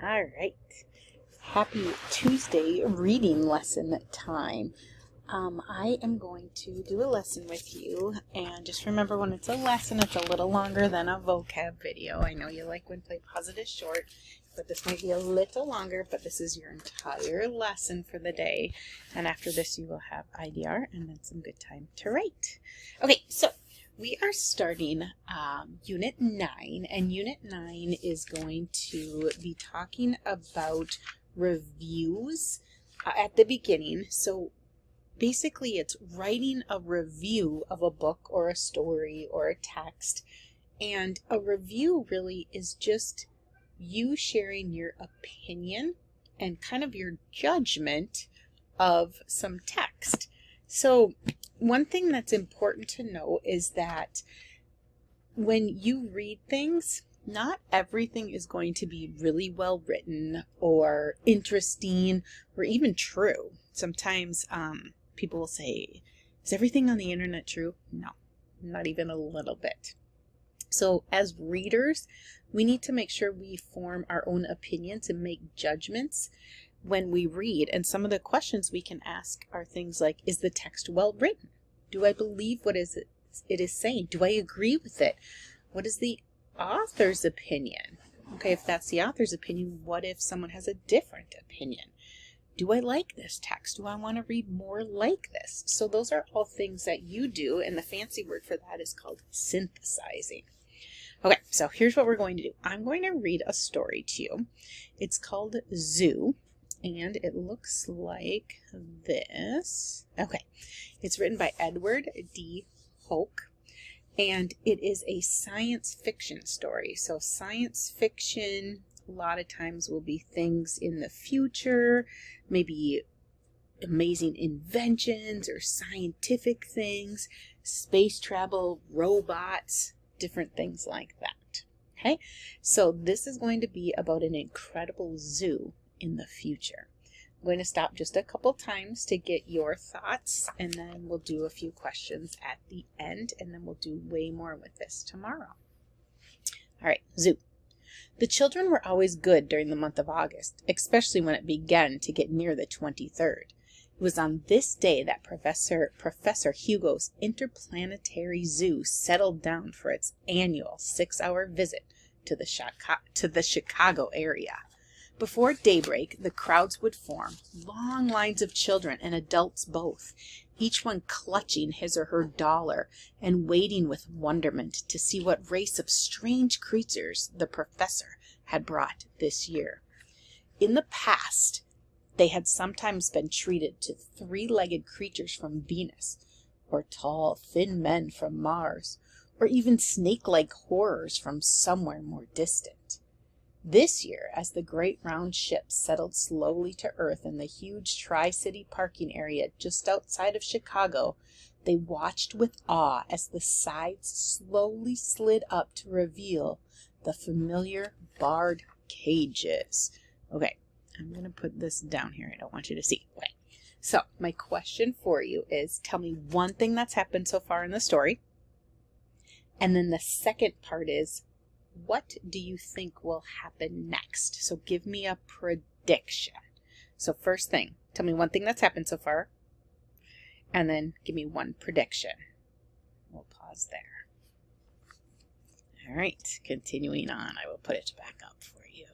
All right. Happy Tuesday reading lesson time. I am going to do a lesson with you, and just remember when it's a lesson, it's a little longer than a vocab video. I know you like when Play Pause is short, but this might be a little longer, but this is your entire lesson for the day. And after this, you will have IDR and then some good time to write. Okay, so we are starting Unit 9, and Unit 9 is going to be talking about reviews at the beginning. So basically it's writing a review of a book or a story or a text, and a review really is just you sharing your opinion and kind of your judgment of some text. So one thing that's important to know is that when you read things, not everything is going to be really well written or interesting or even true. Sometimes people will say, is everything on the internet true? No, not even a little bit. So as readers, we need to make sure we form our own opinions and make judgments when we read. And some of the questions we can ask are things like, is the text well written? Do I believe what it is saying? Do I agree with it? What is the author's opinion? Okay, if that's the author's opinion, what if someone has a different opinion? Do I like this text? Do I want to read more like this? So those are all things that you do, and the fancy word for that is called synthesizing. Okay, so here's what we're going to do. I'm going to read a story to you. It's called Zoo, and it looks like this. Okay, it's written by Edward D. Hoke, and it is a science fiction story. So science fiction a lot of times will be things in the future, maybe amazing inventions or scientific things, space travel, robots, different things like that. Okay, so this is going to be about an incredible zoo in the future. I'm going to stop just a couple times to get your thoughts, and then we'll do a few questions at the end, and then we'll do way more with this tomorrow. All right, zoo. The children were always good during the month of August, especially when it began to get near the 23rd. It was on this day that Professor Hugo's interplanetary zoo settled down for its annual 6-hour visit to the Chicago area. Before daybreak, the crowds would form, long lines of children and adults both, each one clutching his or her dollar and waiting with wonderment to see what race of strange creatures the professor had brought this year. In the past, they had sometimes been treated to 3-legged creatures from Venus, or tall, thin men from Mars, or even snake-like horrors from somewhere more distant. This year, as the great round ship settled slowly to Earth in the huge Tri-City parking area just outside of Chicago, they watched with awe as the sides slowly slid up to reveal the familiar barred cages. Okay, I'm going to put this down here. I don't want you to see. Okay, so my question for you is, tell me one thing that's happened so far in the story. And then the second part is, what do you think will happen next? So give me a prediction. So first thing, tell me one thing that's happened so far, and then give me one prediction. We'll pause there. All right, continuing on. I will put it back up for you.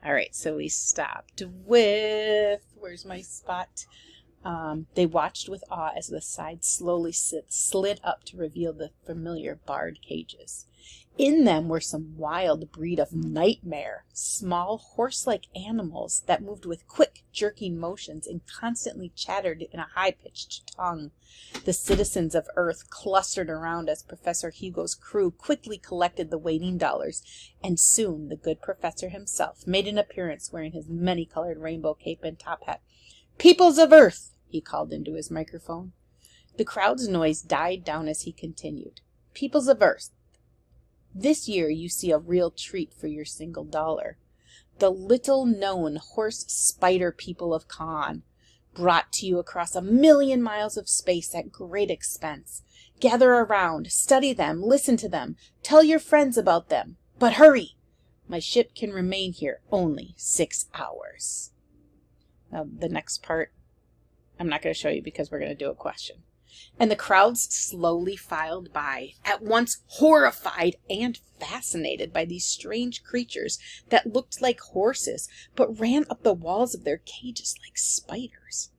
All right, so we stopped with, where's my spot? They watched with awe as the sides slowly slid up to reveal the familiar barred cages. In them were some wild breed of nightmare, small horse-like animals that moved with quick, jerking motions and constantly chattered in a high-pitched tongue. The citizens of Earth clustered around as Professor Hugo's crew quickly collected the waiting dollars, and soon the good professor himself made an appearance wearing his many-colored rainbow cape and top hat. "Peoples of Earth," he called into his microphone. The crowd's noise died down as he continued. "Peoples of Earth, this year you see a real treat for your single dollar. The little-known horse spider people of Khan, brought to you across 1,000,000 miles of space at great expense. Gather around, study them, listen to them, tell your friends about them. But hurry! My ship can remain here only 6 hours. Now, the next part, I'm not going to show you because we're going to do a question. And the crowds slowly filed by, at once horrified and fascinated by these strange creatures that looked like horses, but ran up the walls of their cages like spiders.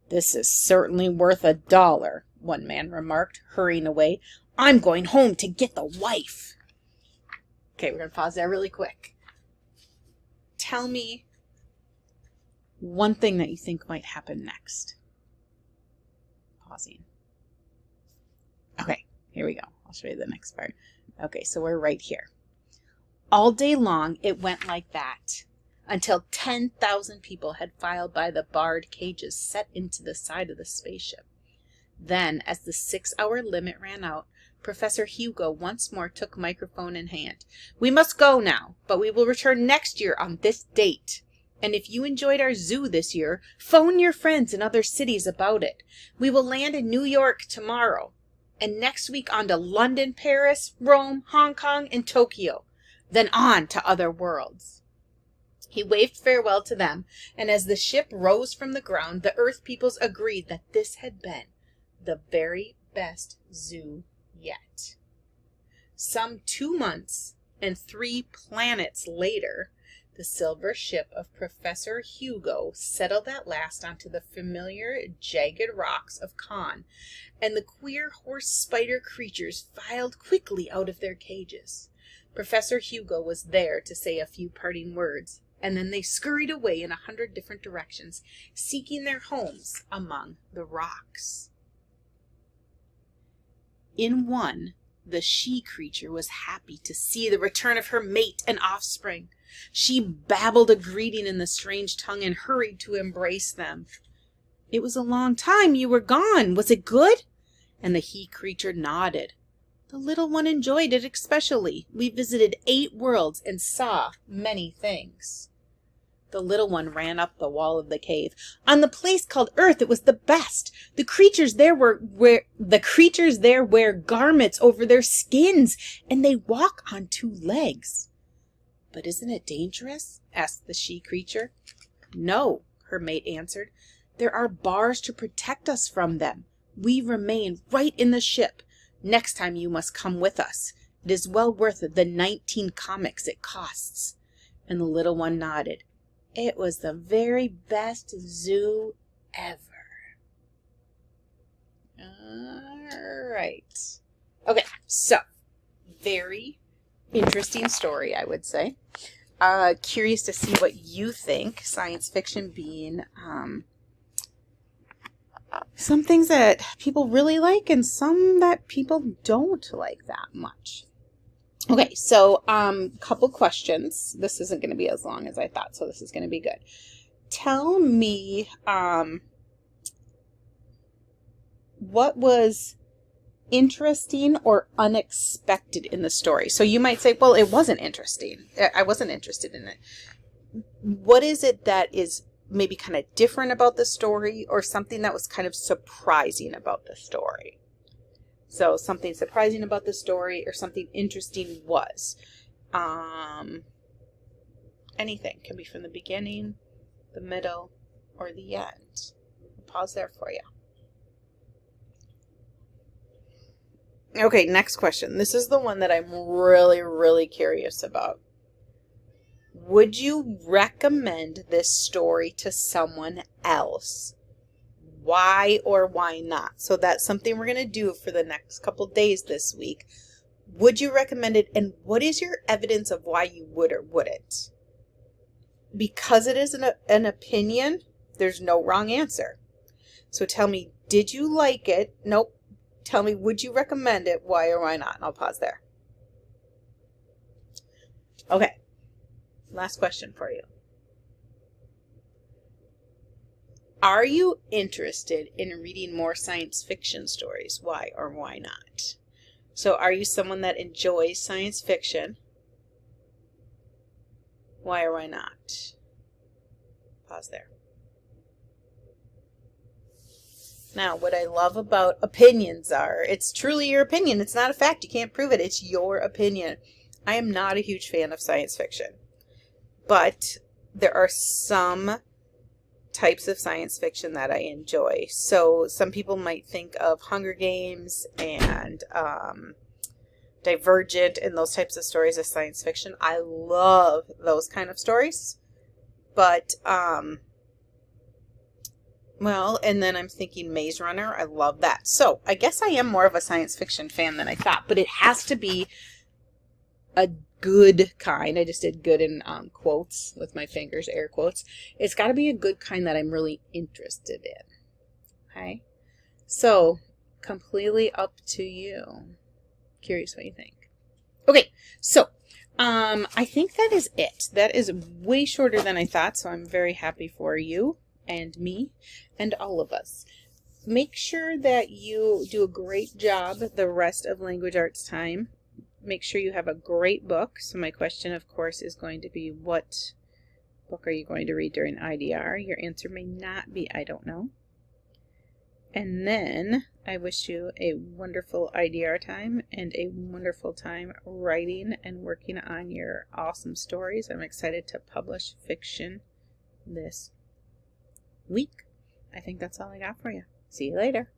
"This is certainly worth $1, one man remarked, hurrying away. "I'm going home to get the wife." Okay, we're going to pause there really quick. Tell me one thing that you think might happen next. Pausing. Okay, here we go. I'll show you the next part. Okay, so we're right here. All day long, it went like that, until 10,000 people had filed by the barred cages set into the side of the spaceship. Then, as the 6-hour limit ran out, Professor Hugo once more took microphone in hand. "We must go now, but we will return next year on this date. And if you enjoyed our zoo this year, phone your friends in other cities about it. We will land in New York tomorrow, and next week on to London, Paris, Rome, Hong Kong, and Tokyo, then on to other worlds." He waved farewell to them, and as the ship rose from the ground, the Earth peoples agreed that this had been the very best zoo yet. Some 2 months and 3 planets later, the silver ship of Professor Hugo settled at last onto the familiar jagged rocks of Khan, and the queer horse spider creatures filed quickly out of their cages. Professor Hugo was there to say a few parting words, and then they scurried away in 100 different directions, seeking their homes among the rocks. In one, the she-creature was happy to see the return of her mate and offspring. She babbled a greeting in the strange tongue and hurried to embrace them. "It was a long time you were gone. Was it good?" And the he-creature nodded. "The little one enjoyed it especially. We visited 8 worlds and saw many things." The little one ran up the wall of the cave. "On the place called Earth, it was the best. The creatures there wear garments over their skins, and they walk on 2 legs." "But isn't it dangerous?" asked the she-creature. "No," her mate answered. "There are bars to protect us from them. We remain right in the ship. Next time you must come with us. It is well worth the 19 comics it costs." And the little one nodded. It was the very best zoo ever. All right. Okay, so very interesting story, I would say. Curious to see what you think, science fiction being some things that people really like and some that people don't like that much. Okay, so couple questions. This isn't going to be as long as I thought, so this is going to be good. Tell me what was interesting or unexpected in the story. So you might say, well, it wasn't interesting. I wasn't interested in it. What is it that is maybe kind of different about the story, or something that was kind of surprising about the story? So something surprising about the story or something interesting was. Anything. Can be from the beginning, the middle, or the end. I'll pause there for you. Okay, next question. This is the one that I'm really, really curious about. Would you recommend this story to someone else? Why or why not? So that's something we're going to do for the next couple days this week. Would you recommend it? And what is your evidence of why you would or wouldn't? Because it is an opinion, there's no wrong answer. So tell me, did you like it? Nope. Tell me, would you recommend it? Why or why not? And I'll pause there. Okay. Last question for you. Are you interested in reading more science fiction stories? Why or why not? So are you someone that enjoys science fiction? Why or why not? Pause there. Now, what I love about opinions are, it's truly your opinion. It's not a fact. You can't prove it. It's your opinion. I am not a huge fan of science fiction, but there are some types of science fiction that I enjoy. So some people might think of Hunger Games and Divergent and those types of stories as science fiction. I love those kind of stories. But, well, and then I'm thinking Maze Runner. I love that. So I guess I am more of a science fiction fan than I thought, but it has to be a good kind. I just did good in quotes with my fingers, air quotes. It's got to be a good kind that I'm really interested in. Okay? So, completely up to you. Curious what you think. Okay, so I think that is it. That is way shorter than I thought, so I'm very happy for you and me and all of us. Make sure that you do a great job the rest of Language Arts time. Make sure you have a great book. So my question, of course, is going to be, what book are you going to read during IDR? Your answer may not be, I don't know. And then I wish you a wonderful IDR time and a wonderful time writing and working on your awesome stories. I'm excited to publish fiction this week. I think that's all I got for you. See you later.